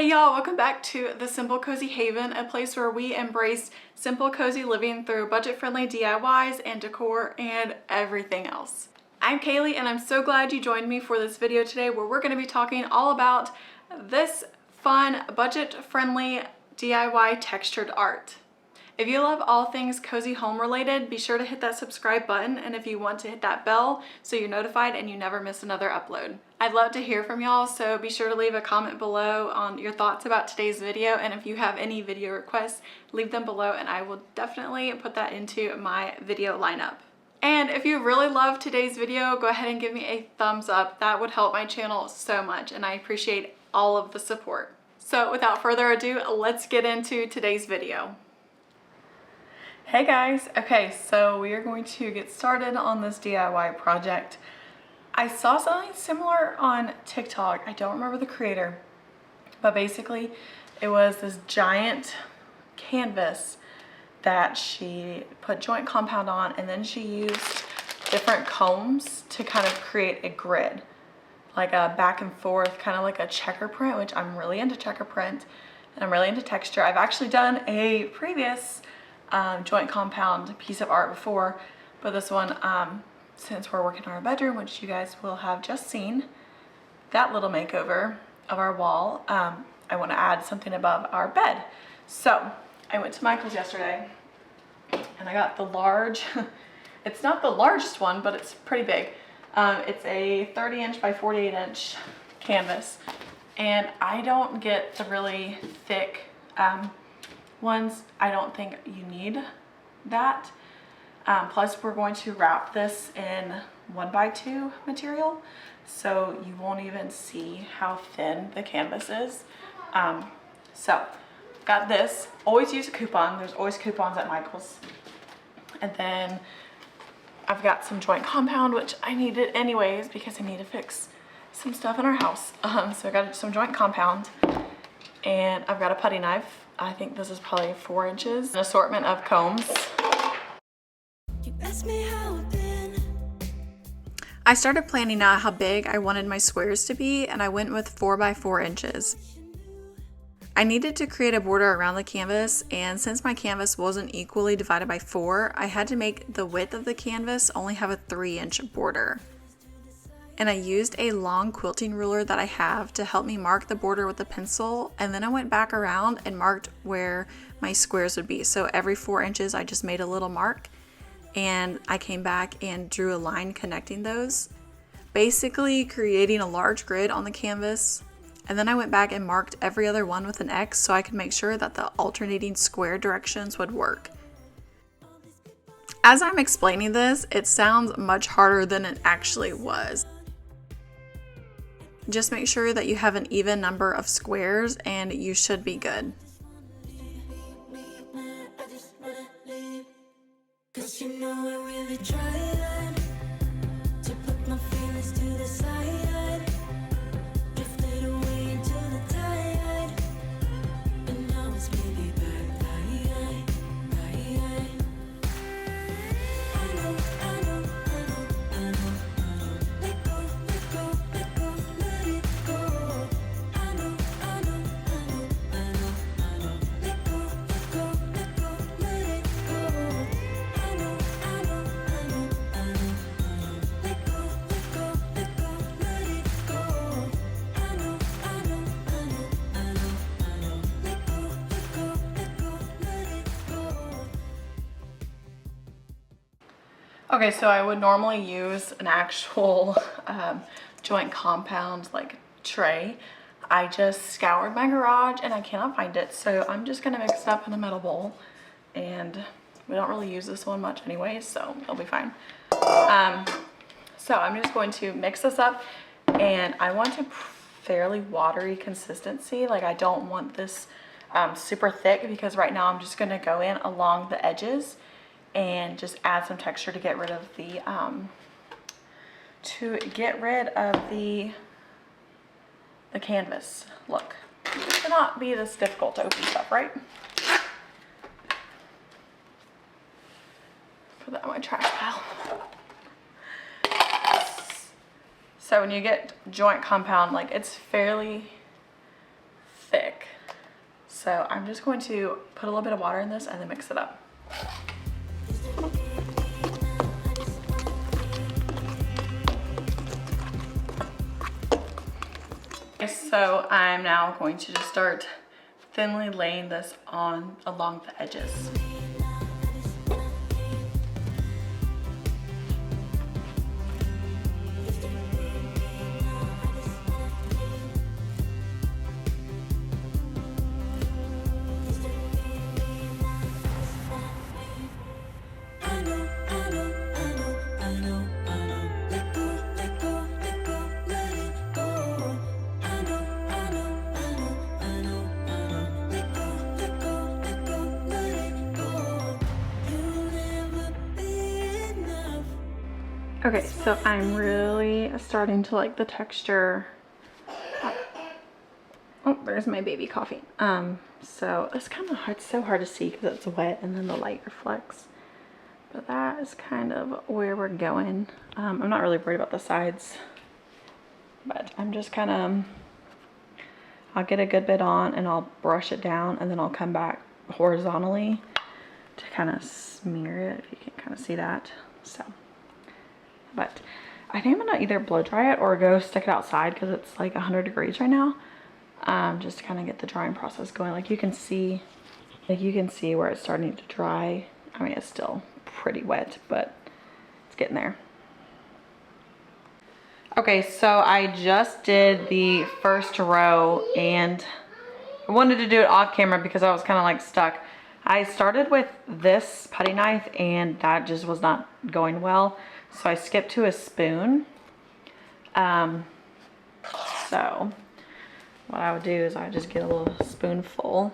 Hey y'all, welcome back to the Simple Cozy Haven, a place where we embrace simple cozy living through budget-friendly DIYs and decor and everything else. I'm Kaylee and I'm so glad you joined me for this video today where we're going to be talking all about this fun, budget-friendly DIY textured art. If you love all things cozy home related, be sure to hit that subscribe button, and if you want to hit that bell so you're notified and you never miss another upload. I'd love to hear from y'all, so be sure to leave a comment below on your thoughts about today's video, and if you have any video requests, leave them below and I will definitely put that into my video lineup. And if you really loved today's video, go ahead and give me a thumbs up. That would help my channel so much and I appreciate all of the support. So without further ado, let's get into today's video. Hey guys, okay, so we are going to get started on this DIY project. I saw something similar on TikTok. I don't remember the creator, but basically it was this giant canvas that she put joint compound on, and then she used different combs to kind of create a grid, like a back and forth, kind of like a checker print, which I'm really into checker print and I'm really into texture. I've actually done a previous joint compound piece of art before, but this one, since we're working on our bedroom, which you guys will have just seen, that little makeover of our wall, I want to add something above our bed. So I went to Michael's yesterday and I got the large, it's not the largest one, but it's pretty big. It's a 30-inch by 48-inch canvas, and I don't get the really thick ones. I don't think you need that. Plus we're going to wrap this in 1x2 material, so you won't even see how thin the canvas is. So got this. Always use a coupon. There's always coupons at Michael's. And then I've got some joint compound, which I needed anyways because I need to fix some stuff in our house. So I got some joint compound, and I've got a putty knife. I think this is probably 4 inches. An assortment of combs. I started planning out how big I wanted my squares to be, and I went with 4 by 4 inches. I needed to create a border around the canvas, and since my canvas wasn't equally divided by 4, I had to make the width of the canvas only have a 3-inch border. And I used a long quilting ruler that I have to help me mark the border with a pencil, and then I went back around and marked where my squares would be. So every 4 inches I just made a little mark, and I came back and drew a line connecting those, basically creating a large grid on the canvas. And then I went back and marked every other one with an X so I could make sure that the alternating square directions would work. As I'm explaining this, it sounds much harder than it actually was. Just make sure that you have an even number of squares and you should be good. Okay, so I would normally use an actual joint compound like tray. I just scoured my garage and I cannot find it, so I'm just gonna mix it up in a metal bowl, and we don't really use this one much anyway, so it'll be fine. So I'm just going to mix this up, and I want a fairly watery consistency. Like, I don't want this super thick, because right now I'm just gonna go in along the edges and just add some texture to get rid of the canvas look. It cannot be this difficult to open stuff, right? Put that in my trash pile. So when you get joint compound, like, it's fairly thick. So I'm just going to put a little bit of water in this and then mix it up. So I'm now going to just start thinly laying this on along the edges. Okay, so I'm really starting to like the texture. Oh, there's my baby coffee. So it's kind of hard, so hard to see because it's wet and then the light reflects. But that is kind of where we're going. I'm not really worried about the sides, but I'm just kind of, I'll get a good bit on and I'll brush it down and then I'll come back horizontally to kind of smear it, if you can kind of see that. So. But I think I'm gonna either blow dry it or go stick it outside because it's like 100 degrees right now. Just to kind of get the drying process going. Like you can see where it's starting to dry. I mean, it's still pretty wet, but it's getting there. Okay, so I just did the first row and I wanted to do it off camera because I was kind of like stuck. I started with this putty knife and that just was not going well. So I skipped to a spoon. So what I would do is I would just get a little spoonful.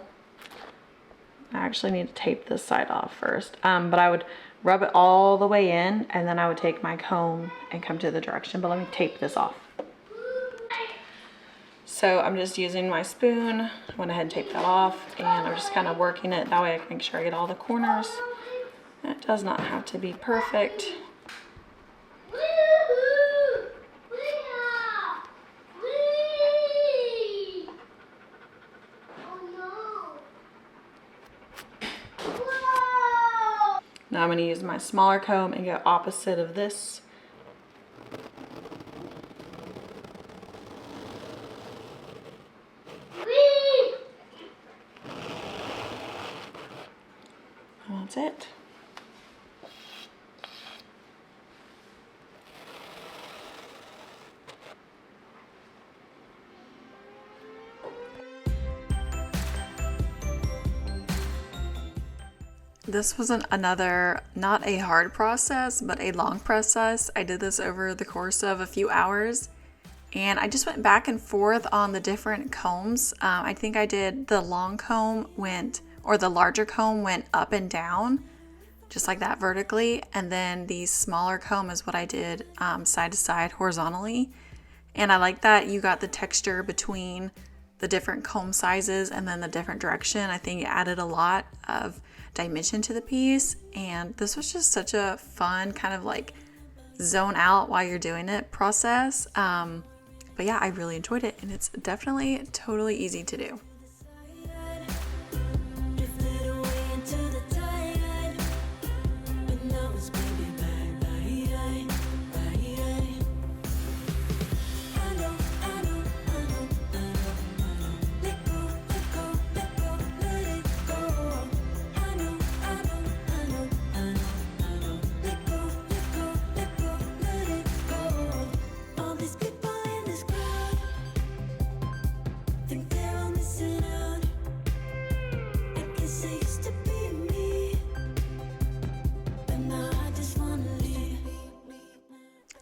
I actually need to tape this side off first. But I would rub it all the way in and then I would take my comb and come to the direction. But let me tape this off. So I'm just using my spoon. I went ahead and taped that off and I'm just kind of working it. That way I can make sure I get all the corners. It does not have to be perfect. Now I'm going to use my smaller comb and go opposite of this. And that's it. This was another, not a hard process, but a long process. I did this over the course of a few hours and I just went back and forth on the different combs. I think I did the long comb the larger comb went up and down, just like that vertically. And then the smaller comb is what I did side to side horizontally. And I like that you got the texture between the different comb sizes and then the different direction. I think it added a lot of dimension to the piece, and this was just such a fun kind of like zone out while you're doing it process. But yeah, I really enjoyed it and it's definitely totally easy to do.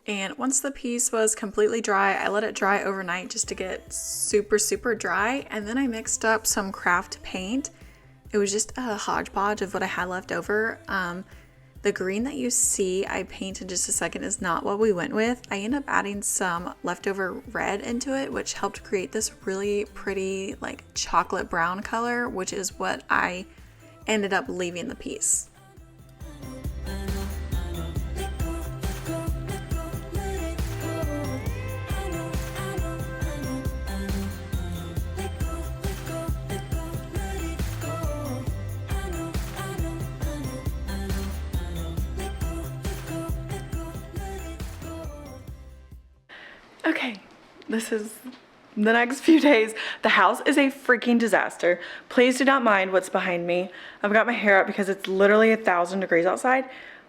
And once the piece was completely dry, I let it dry overnight just to get super, super dry. And then I mixed up some craft paint. It was just a hodgepodge of what I had left over. The green that you see I painted just a second is not what we went with. I ended up adding some leftover red into it, which helped create this really pretty like chocolate brown color, which is what I ended up leaving the piece. Okay, this is the next few days. The house is a freaking disaster. Please do not mind what's behind me. I've got my hair up because it's literally 1,000 degrees outside,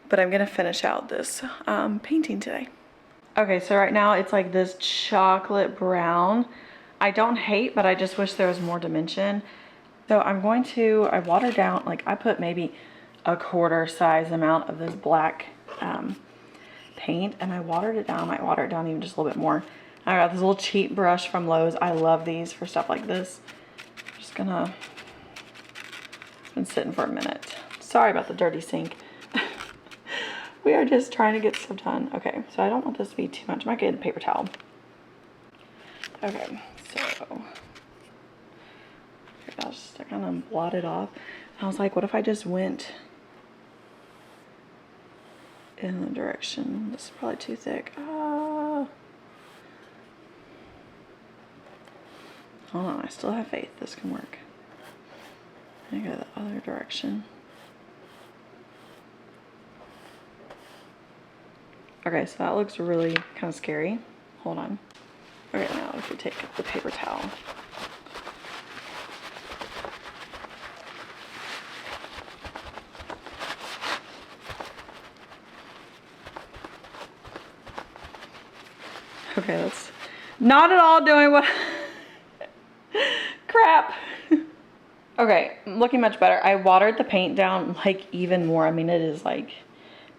but I'm gonna finish out this painting today. Okay, so right now it's like this chocolate brown. I don't hate, but I just wish there was more dimension. So I watered down, like I put maybe a quarter size amount of this black paint, and I watered it down. I might water it down even just a little bit more. I got this little cheap brush from Lowe's. I love these for stuff like this. Just gonna, it's been sitting for a minute. Sorry about the dirty sink. We are just trying to get stuff done. Okay, so I don't want this to be too much. I might get a paper towel. Okay, so I'll just kind of blot it off. I was like, what if I just went in the direction? This is probably too thick. Hold on, I still have faith this can work. I go the other direction. Okay, so that looks really kind of scary. Hold on. Okay, now if we take the paper towel. Okay, that's not at all doing what crap. Okay, looking much better. I watered the paint down like even more. I mean, it is like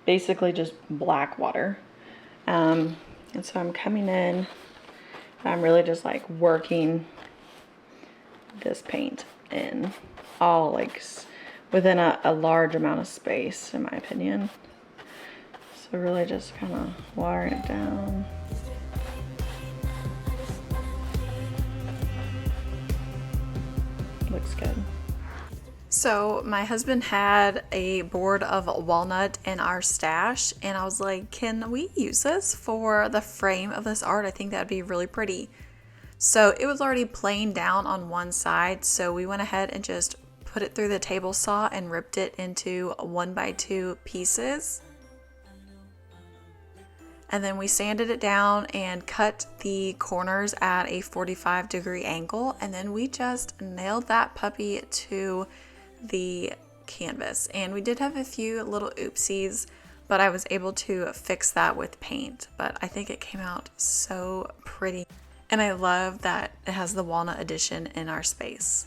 basically just black water. And so I'm coming in, I'm really just like working this paint in all like within a large amount of space, in my opinion. So really just kind of watering it down. Looks good. So my husband had a board of walnut in our stash, and I was like, can we use this for the frame of this art? I think that'd be really pretty. So it was already playing down on one side, so we went ahead and just put it through the table saw and ripped it into 1x2 pieces. And then we sanded it down and cut the corners at a 45-degree angle, and then we just nailed that puppy to the canvas. And we did have a few little oopsies, but I was able to fix that with paint. But I think it came out so pretty, and I love that it has the walnut edition in our space.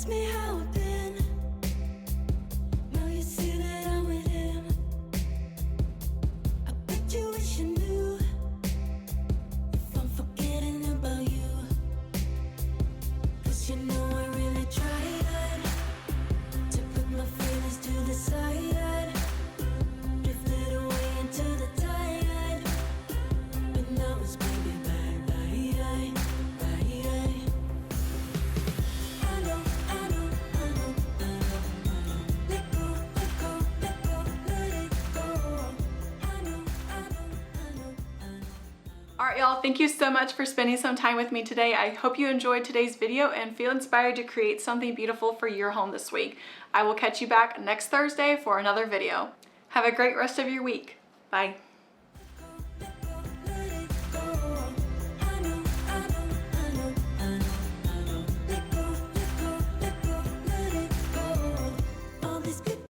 Me how I've been. Now you see that I'm with him. I bet you wish you knew if I'm forgetting about you. 'Cause you know I really tried to put my feelings to the side. Drifted away into the tide, but now it's baby bye. Alright y'all, thank you so much for spending some time with me today. I hope you enjoyed today's video and feel inspired to create something beautiful for your home this week. I will catch you back next Thursday for another video. Have a great rest of your week. Bye.